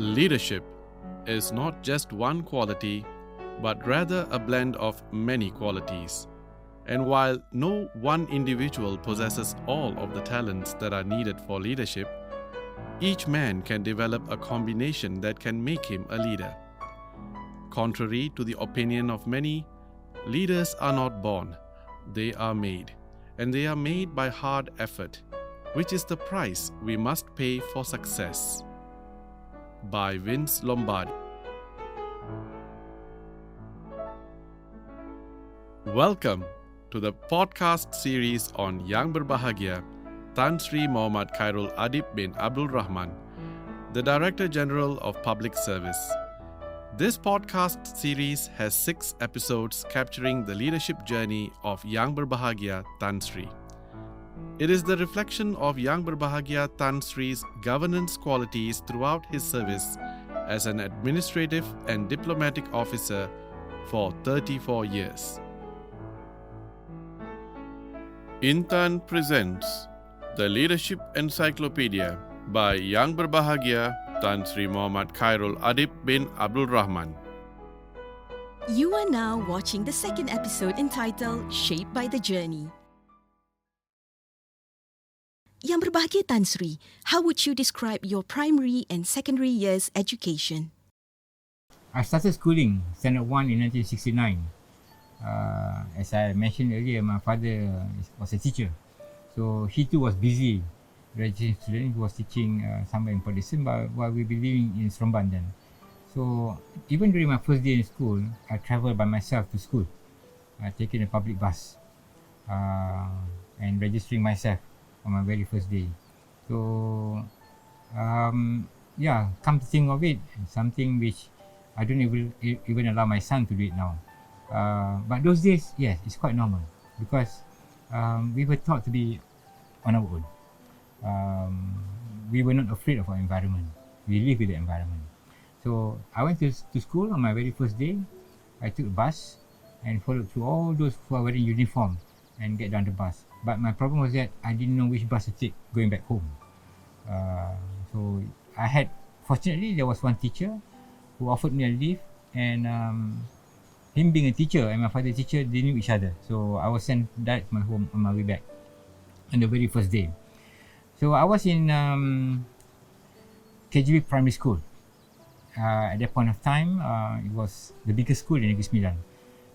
Leadership is not just one quality, but rather a blend of many qualities. And while no one individual possesses all of the talents that are needed for leadership, each man can develop a combination that can make him a leader. Contrary to the opinion of many, leaders are not born, they are made. And they are made by hard effort, which is the price we must pay for success. By Vince Lombardi. Welcome to the podcast series on Yang Berbahagia, Tan Sri Muhammad Khairul Adib bin Abdul Rahman, the Director General of Public Service. This podcast series has 6 episodes capturing the leadership journey of Yang Berbahagia Tan Sri. It is the reflection of Yang Berbahagia Tan Sri's governance qualities throughout his service as an administrative and diplomatic officer for 34 years. Intan presents the Leadership Encyclopedia by Yang Berbahagia Tan Sri Muhammad Khairul Adib bin Abdul Rahman. You are now watching the second episode entitled Shaped by the Journey. Yang Berbahagia Tan Sri, how would you describe your primary and secondary years education? I started schooling Standard 1 in 1969. As I mentioned earlier, my father was a teacher. So he too was busy registering students. He was teaching somewhere in Palestine while we were living in Seremban then. So even during my first day in school, I travelled by myself to school, taking a public bus and registering myself on my very first day. So come to think of it, something which I don't even allow my son to do it now. But those days, yes, it's quite normal because we were taught to be on our own. We were not afraid of our environment. We live with the environment. So I went to school on my very first day. I took a bus and followed through all those who are wearing uniform and get down the bus. But my problem was that I didn't know which bus to take going back home. So fortunately, there was one teacher who offered me a lift, and him being a teacher and my father a teacher, they knew each other. So I was sent direct to my home on my way back on the very first day. So I was in KGB Primary School. At that point of time, it was the biggest school in Negeri Sembilan.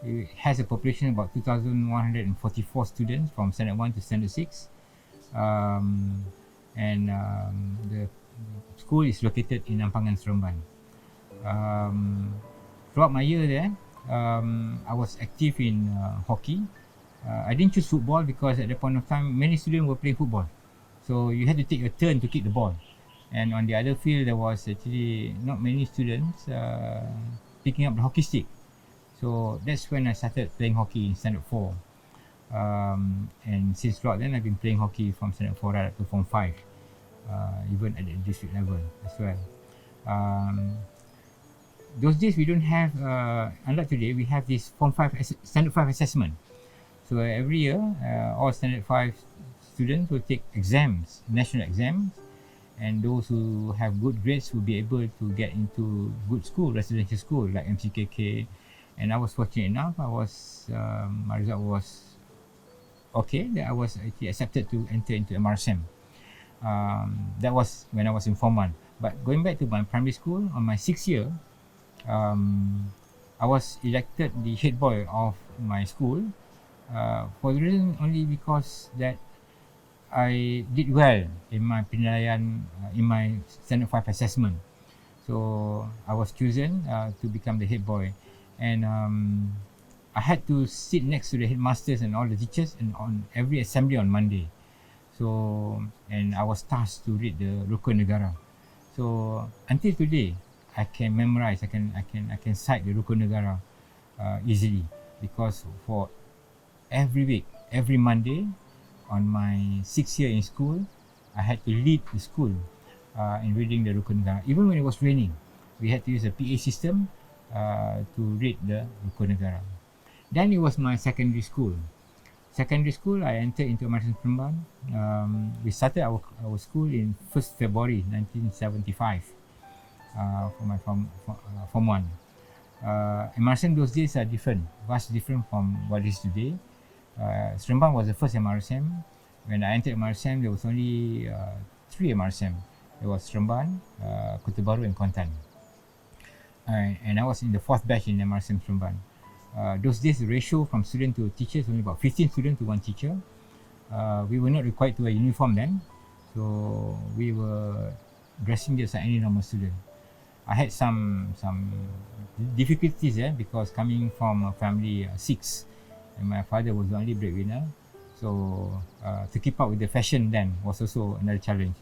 It has a population of about 2,144 students from Standard 1 to Standard 6. The school is located in Ampangan, Seremban. Throughout my year there, I was active in hockey. I didn't choose football because at that point of time, many students were playing football. So you had to take a turn to kick the ball. And on the other field, there was actually not many students picking up the hockey stick. So that's when I started playing hockey in Standard 4. And since throughout then, I've been playing hockey from Standard 4 right up to Form 5, even at the district level as well. Those days we don't have, unlike today, we have this Form 5, Standard 5 assessment. So every year, all Standard 5 students will take exams, national exams, and those who have good grades will be able to get into good school, residential school like MCKK. And I was fortunate enough, my result was okay, that I was actually accepted to enter into MRSM. That was when I was in Form 1. But going back to my primary school, on my 6th year, I was elected the head boy of my school for the reason only because that I did well in my penilaian, in my Standard 5 assessment. So I was chosen to become the head boy. And I had to sit next to the headmasters and all the teachers and on every assembly on Monday. So, and I was tasked to read the Rukun Negara. So until today, I can memorize, I can cite the Rukun Negara easily, because for every week, every Monday, on my 6th year in school, I had to lead the school in reading the Rukun Negara. Even when it was raining, we had to use a PA system to read the Rukun Negara. Then it was my secondary school. Secondary school, I entered into Madrasah Seremban. We started our school in 1st February 1975. for my form 1. MRSM those days are different, vastly different from what it is today. Seremban was the first MRSM. When I entered MRSM, there was only 3 MRSM. There was Seremban, Kota Baru and Kuantan. And I was in the 4th batch in MRSM Seremban. Those days, the ratio from student to teacher is only about 15 students to 1 teacher. We were not required to wear uniform then, so we were dressing just like any normal student. I had some difficulties there because coming from a family 6, and my father was the only breadwinner, so to keep up with the fashion then was also another challenge.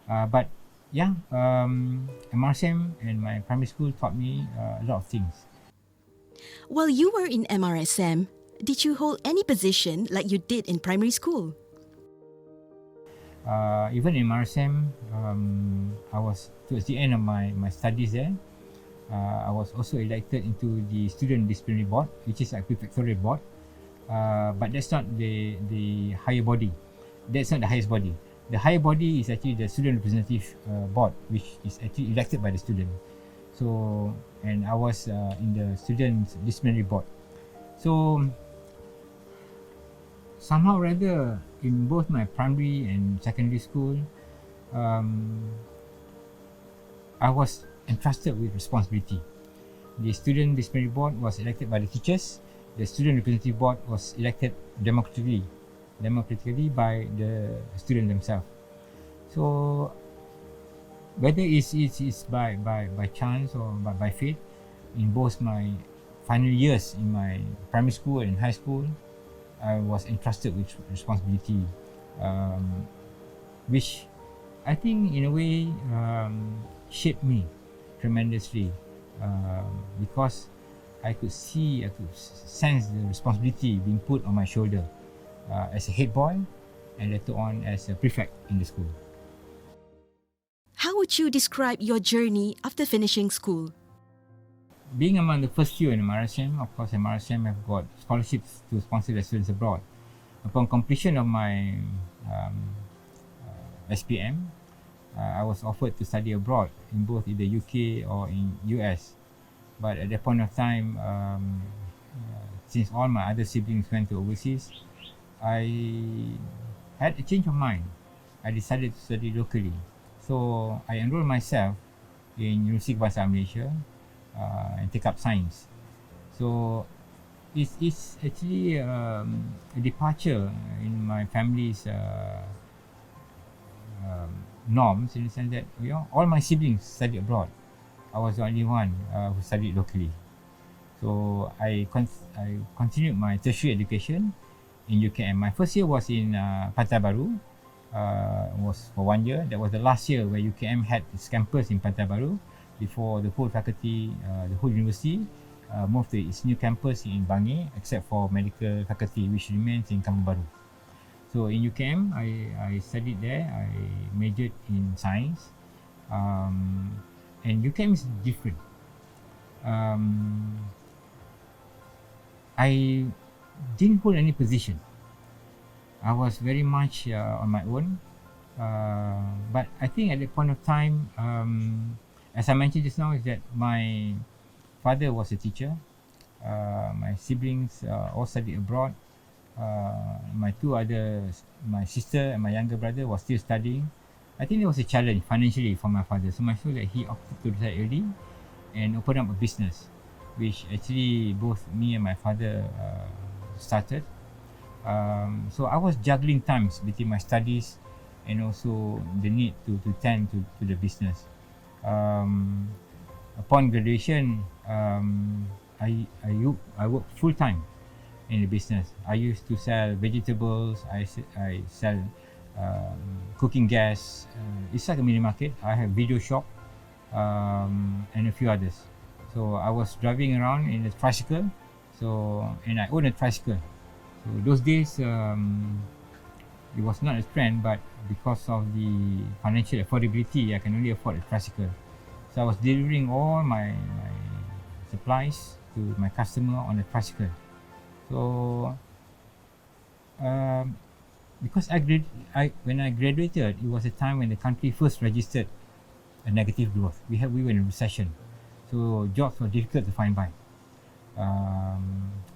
But yeah, MRSM and my primary school taught me a lot of things. While you were in MRSM, did you hold any position like you did in primary school? Even in MRSM, I was towards the end of my studies there. I was also elected into the student disciplinary board, which is like prefectorial board. But that's not the higher body. That's not the highest body. The higher body is actually the student representative board, which is actually elected by the student. So, and I was in the student disciplinary board. So somehow or other, in both my primary and secondary school, I was entrusted with responsibility. The student disciplinary board was elected by the teachers. The student representative board was elected democratically by the student themselves. So whether it's by chance or by fate, in both my final years in my primary school and high school, I was entrusted with responsibility, which I think in a way shaped me tremendously, because I could sense the responsibility being put on my shoulder as a head boy and later on as a prefect in the school. How would you describe your journey after finishing school? Being among the first few in MRSM, of course MRSM have got scholarships to sponsor their students abroad. Upon completion of my SPM, I was offered to study abroad in both in the UK or in US. But at that point of time, since all my other siblings went to overseas, I had a change of mind. I decided to study locally. So I enrolled myself in University of Bahasa Malaysia and take up science. So it's actually a departure in my family's norms, in the sense that all my siblings studied abroad. I was the only one who studied locally. So I continued my tertiary education in UKM. My first year was in Pantai Baru. Was for 1 year. That was the last year where UKM had its campus in Pantai Baru before the whole faculty, the whole university moved to its new campus in Bangi, except for medical faculty, which remains in Kampung Baru. So in UKM, I studied there. I majored in science, and UKM is different. I didn't hold any position. I was very much on my own, but I think at that point of time, as I mentioned just now, is that my father was a teacher. My siblings all studied abroad. My my sister and my younger brother was still studying. I think it was a challenge financially for my father, so much so that he opted to retire early and open up a business, which actually both me and my father started. So I was juggling times between my studies and also the need to tend to the business. Upon graduation, I worked full time in the business. I used to sell vegetables. I sell cooking gas. It's like a mini market. I have video shop and a few others. So I was driving around in a tricycle. And I own a tricycle. So those days, it was not a trend, but because of the financial affordability, I can only afford a tricycle. So I was delivering all my supplies to my customer on a tricycle. So because when I graduated, it was a time when the country first registered a negative growth. We were in a recession, so jobs were difficult to find by.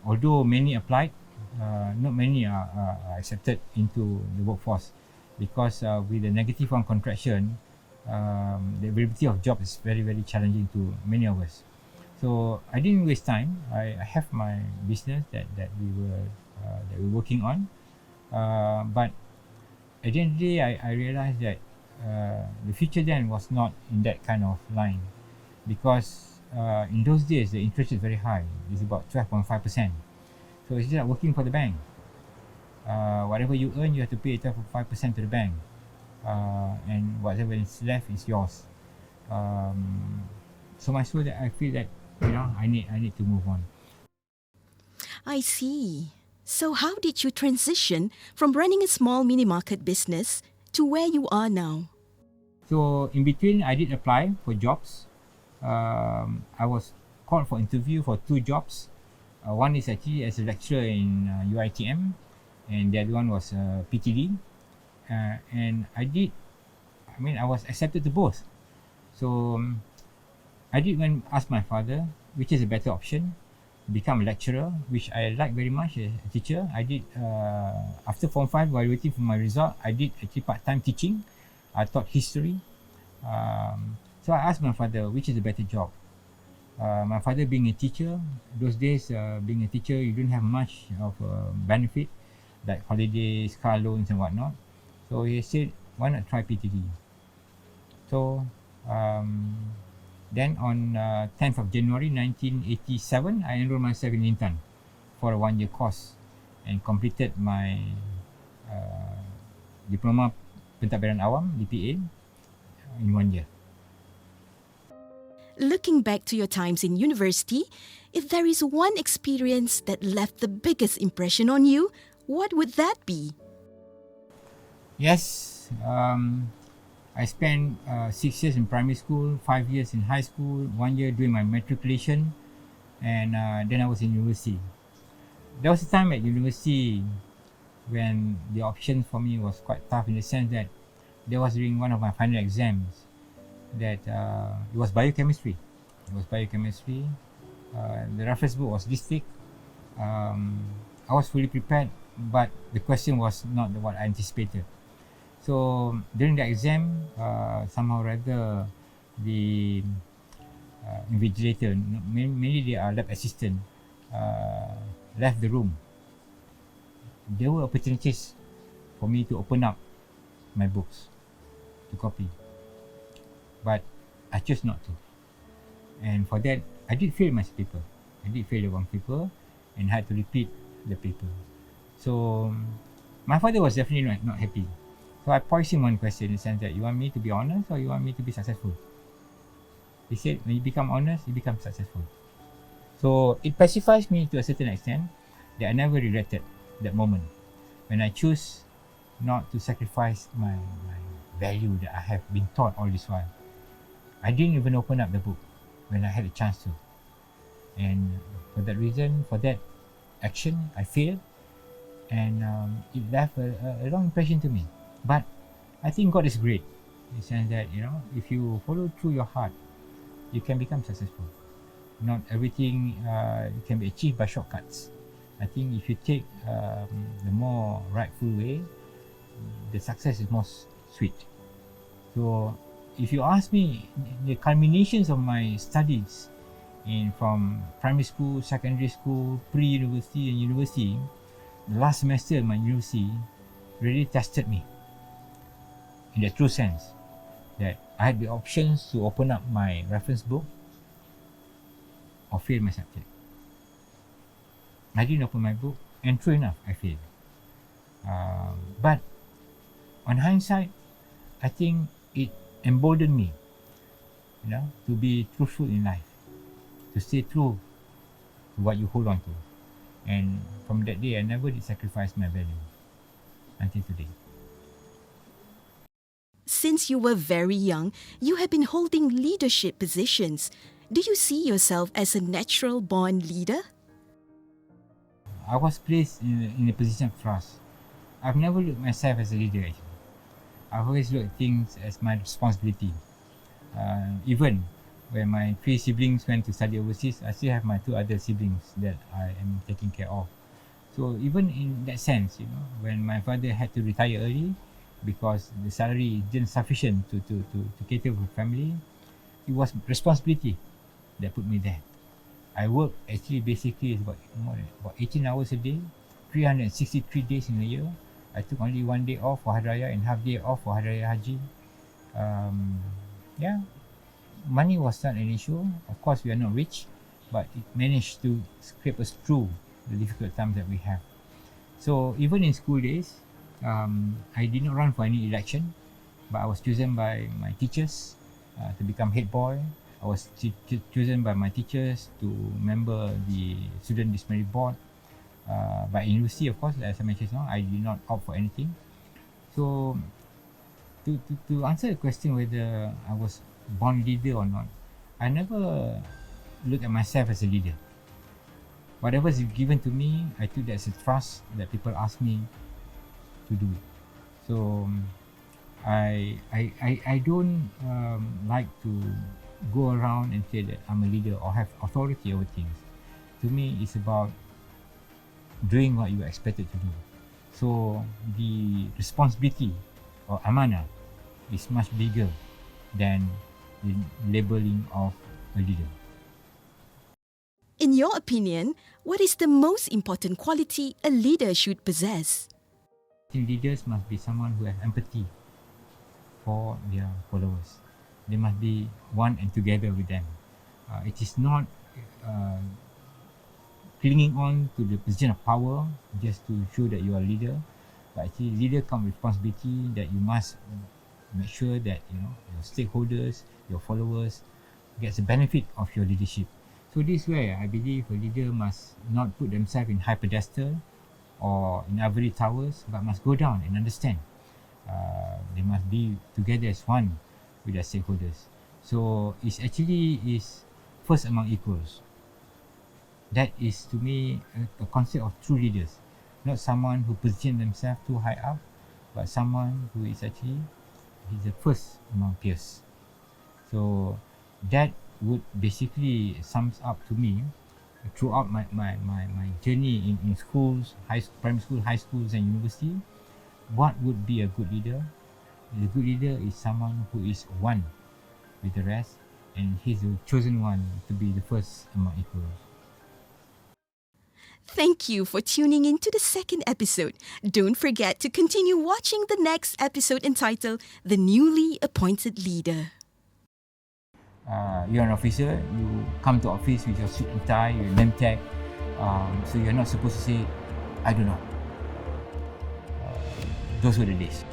Although many applied, not many are accepted into the workforce because with the negative one contraction, the availability of job is very challenging to many of us. So I didn't waste time. I have my business that we were working on, but at the end of the day, I realized that the future then was not in that kind of line, because in those days the interest is very high. It's about 12.5%. So it's just like working for the bank. Whatever you earn, you have to pay 12.5% to the bank, and whatever is left is yours. So much so that I feel that I need to move on. I see. So how did you transition from running a small mini market business to where you are now? So in between, I did apply for jobs. I was called for interview for 2 jobs. One is actually as a lecturer in UITM, and the other one was PTD. And I was accepted to both. So I did went ask my father which is a better option, become a lecturer, which I like very much, a teacher. I did, after Form 5, while waiting for my result, I did actually part-time teaching. I taught history. So I asked my father which is a better job. My father being a teacher, those days being a teacher, you don't have much of benefit like holidays, car loans and whatnot. So he said, why not try PTD? So then on 10th of January 1987, I enrolled myself in Intan for a 1-year course and completed my Diploma Pentadbiran Awam, DPA, in 1 year. Looking back to your times in university, if there is one experience that left the biggest impression on you, what would that be? Yes, I spent 6 years in primary school, 5 years in high school, 1 year doing my matriculation, and then I was in university. There was a time at university when the option for me was quite tough, in the sense that there was during one of my final exams that it was biochemistry. The reference book was this thick. I was fully prepared, but the question was not what I anticipated. So during the exam, somehow or other, the invigilator, mainly the lab assistant, left the room. There were opportunities for me to open up my books to copy, but I chose not to. And for that, I did fail my paper. I did fail the 1 paper and had to repeat the paper. So my father was definitely not happy. So I posed him one question in the sense that, you want me to be honest or you want me to be successful? He said, when you become honest, you become successful. So it pacifies me to a certain extent that I never regretted that moment when I choose not to sacrifice my value that I have been taught all this while. I didn't even open up the book when I had a chance to. And for that reason, for that action, I failed, and it left a long impression to me. But I think God is great in the sense that, if you follow through your heart, you can become successful. Not everything can be achieved by shortcuts. I think if you take the more rightful way, the success is more sweet. So if you ask me, the culminations of my studies from primary school, secondary school, pre-university and university, the last semester of my university really tested me in the true sense that I had the options to open up my reference book or fail my subject. I didn't open my book, and true enough, I failed. But on hindsight, I think it emboldened me, to be truthful in life, to stay true to what you hold on to. And from that day, I never did sacrifice my value until today. Since you were very young, you have been holding leadership positions. Do you see yourself as a natural-born leader? I was placed in a position of trust. I've never looked myself as a leader, actually. I've always looked at things as my responsibility. Even when my 3 siblings went to study overseas, I still have my 2 other siblings that I am taking care of. So even in that sense, when my father had to retire early because the salary didn't sufficient to cater for the family, it was responsibility that put me there. I work actually basically is about 18 hours a day, 363 days in a year. I took only 1 day off for Hari Raya and half day off for Hari Raya Haji. Yeah, money was not an issue. Of course, we are not rich, but it managed to scrape us through the difficult times that we have. So even in school days, I did not run for any election, but I was chosen by my teachers to become head boy. I was chosen by my teachers to member the student disciplinary board. But in university, of course, as I mentioned now, I did not opt for anything. So to answer the question whether I was born leader or not, I never look at myself as a leader. Whatever is given to me, I took that as a trust that people ask me to do it. So I don't like to go around and say that I'm a leader or have authority over things. To me, it's about doing what you are expected to do. So the responsibility or amanah is much bigger than the labeling of a leader. In your opinion, what is the most important quality a leader should possess? I think leaders must be someone who has empathy for their followers. They must be one and together with them. It is not clinging on to the position of power just to show that you are a leader, but actually leader comes with responsibility that you must make sure that your stakeholders, your followers gets the benefit of your leadership. So this way, I believe a leader must not put themselves in high pedestal or in ivory towers, but must go down and understand. They must be together as one with their stakeholders. So it's actually is first among equals. That is to me a concept of true leaders, not someone who position themselves too high up, but someone who is actually the first among peers. So that would basically sums up to me throughout my journey in schools, primary school, high schools and university. What would be a good leader? The good leader is someone who is one with the rest, and he's the chosen one to be the first among equals. Thank you for tuning in to the second episode. Don't forget to continue watching the next episode entitled The Newly Appointed Leader. You're an officer, you come to office with your suit and tie, your name tag, so you're not supposed to say, I don't know. Those were the days.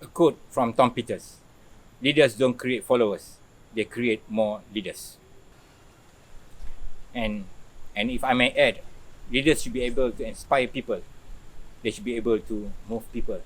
A quote from Tom Peters: leaders don't create followers, they create more leaders. And if I may add, leaders should be able to inspire people. They should be able to move people.